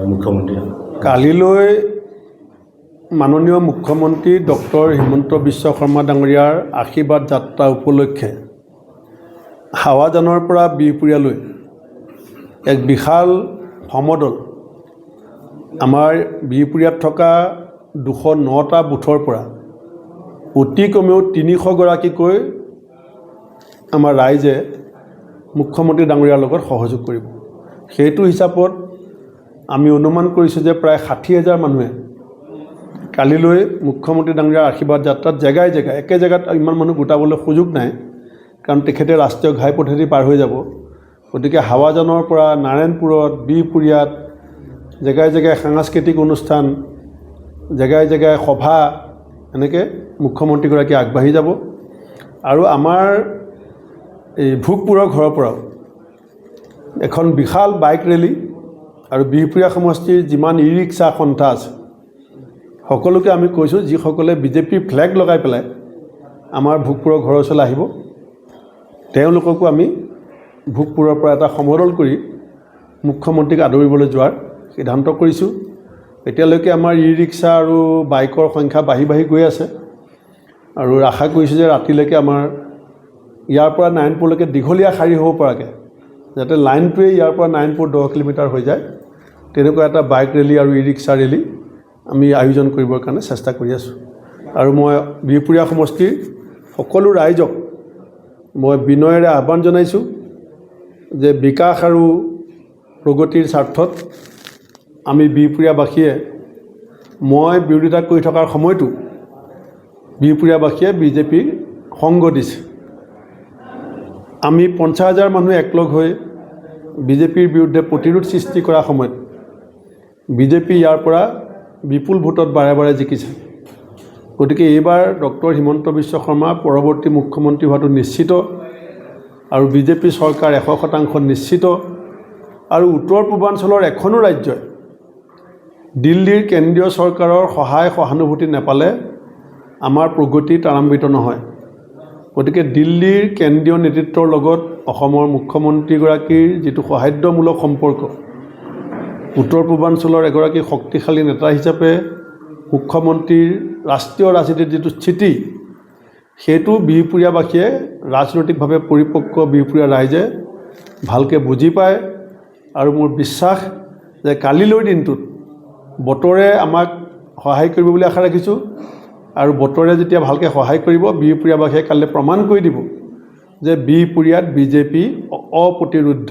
মুখ্যমন্ত্ৰী কালিলৈ মাননীয় মুখ্যমন্ত্ৰী ডক্টৰ হিমন্ত বিশ্ব শৰ্মা ডাঙৰীয়াৰ আশীৰ্বাদ যাত্ৰা উপলক্ষে হাৱাজানৰ পৰা বিহপুৰীয়ালৈ এক বিশাল সমদল আমাৰ বিহপুৰীয়াত থকা 209টা বুথৰ পৰা অতি কমেও 300 গৰাকীকৈ আমাৰ ৰাইজে মুখ্যমন্ত্ৰী ডাঙৰীয়াৰ লগত সহযোগ কৰিব। সেইটো হিচাপত আমি অনুমান কৰিছোঁ যে প্ৰায় 60,000 মানুহে কালিলৈ মুখ্যমন্ত্ৰী ডাঙৰীয়াৰ আশীৰ্বাদ যাত্ৰাত জেগাই জেগাই একে জেগাত ইমান মানুহ গোটাবলৈ সুযোগ নাই, কাৰণ তেখেতে ৰাষ্ট্ৰীয় ঘাইপথেদি পাৰ হৈ যাব। গতিকে হাৱাজানৰ পৰা নাৰায়ণপুৰত, বিহপুৰীয়াত জেগাই জেগাই সাংস্কৃতিক অনুষ্ঠান, জেগাই জেগাই সভা, এনেকৈ মুখ্যমন্ত্ৰীগৰাকী আগবাঢ়ি যাব। আৰু আমাৰ এই ভোগপুৰৰ ঘৰৰ পৰাও এখন বিশাল বাইক ৰেলী আৰু বিহপুৰীয়া সমষ্টিৰ যিমান ই ৰিক্সা সন্থা আছে সকলোকে আমি কৈছোঁ, যিসকলে বিজেপিৰ ফ্লেগ লগাই পেলাই আমাৰ ভোগপুৰৰ ঘৰৰ ওচৰলৈ আহিব, তেওঁলোককো আমি ভোগপুৰৰ পৰা এটা সমদল কৰি মুখ্যমন্ত্ৰীক আদৰিবলৈ যোৱাৰ সিদ্ধান্ত কৰিছোঁ। এতিয়ালৈকে আমাৰ ই ৰিক্সা আৰু বাইকৰ সংখ্যা বাঢ়ি বাঢ়ি গৈ আছে আৰু আশা কৰিছোঁ যে ৰাতিলৈকে আমাৰ ইয়াৰ পৰা নাৰায়ণপুৰলৈকে দীঘলীয়া শাৰী হ'ব পৰাকৈ, যাতে লাইনটোৱে ইয়াৰ পৰা নাৰায়ণপুৰ 10 কিলোমিটাৰ হৈ যায়, তেনেকুৱা এটা বাইক ৰেলী আৰু ই ৰিক্সা ৰেলী আমি আয়োজন কৰিবৰ কাৰণে চেষ্টা কৰি আছোঁ। আৰু মই বিহপুৰীয়া সমষ্টিৰ সকলো ৰাইজক মই বিনয়েৰে আহ্বান জনাইছোঁ যে বিকাশ আৰু প্ৰগতিৰ স্বাৰ্থত আমি বিহপুৰীয়াবাসীয়ে, মই বিৰোধিতা কৰি থকাৰ সময়তো বিহপুৰীয়াবাসীয়ে বিজেপিক সংগ দিছে। আমি 50,000 মানুহ একলগ হৈ বিজেপিৰ বিৰুদ্ধে প্ৰতিৰোধ সৃষ্টি কৰাৰ সময়ত বিজেপি ইয়াৰ পৰা বিপুল ভোটত বাৰে বাৰে জিকিছে। গতিকে এইবাৰ ডক্টৰ হিমন্ত বিশ্ব শৰ্মা পৰৱৰ্তী মুখ্যমন্ত্ৰী হোৱাটো নিশ্চিত আৰু বিজেপি চৰকাৰ 100% নিশ্চিত। আৰু উত্তৰ পূৰ্বাঞ্চলৰ এখনো ৰাজ্যই দিল্লীৰ কেন্দ্ৰীয় চৰকাৰৰ সহায় সহানুভূতি নাপালে আমাৰ প্ৰগতি ত্বৰান্বিত নহয়। গতিকে দিল্লীৰ কেন্দ্ৰীয় নেতৃত্বৰ লগত অসমৰ মুখ্যমন্ত্ৰীগৰাকীৰ যিটো সৌহাৰ্দ্যমূলক সম্পৰ্ক, উত্তৰ পূৰ্বাঞ্চলৰ এগৰাকী শক্তিশালী নেতা হিচাপে মুখ্যমন্ত্ৰীৰ ৰাষ্ট্ৰীয় ৰাজনীতিৰ যিটো স্থিতি, সেইটো বিহপুৰীয়াবাসীয়ে ৰাজনৈতিকভাৱে পৰিপক্ক বিহপুৰীয়া ৰাইজে ভালকৈ বুজি পায়। আৰু মোৰ বিশ্বাস যে কালিলৈৰ দিনটোত বতৰে আমাক সহায় কৰিব বুলি আশা ৰাখিছোঁ। আৰু বতৰে যেতিয়া ভালকৈ সহায় কৰিব, বিহপুৰীয়াবাসীয়ে কাইলৈ প্ৰমাণ কৰি দিব যে বিহপুৰীয়াত বিজেপি অপ্ৰতিৰোধ্য।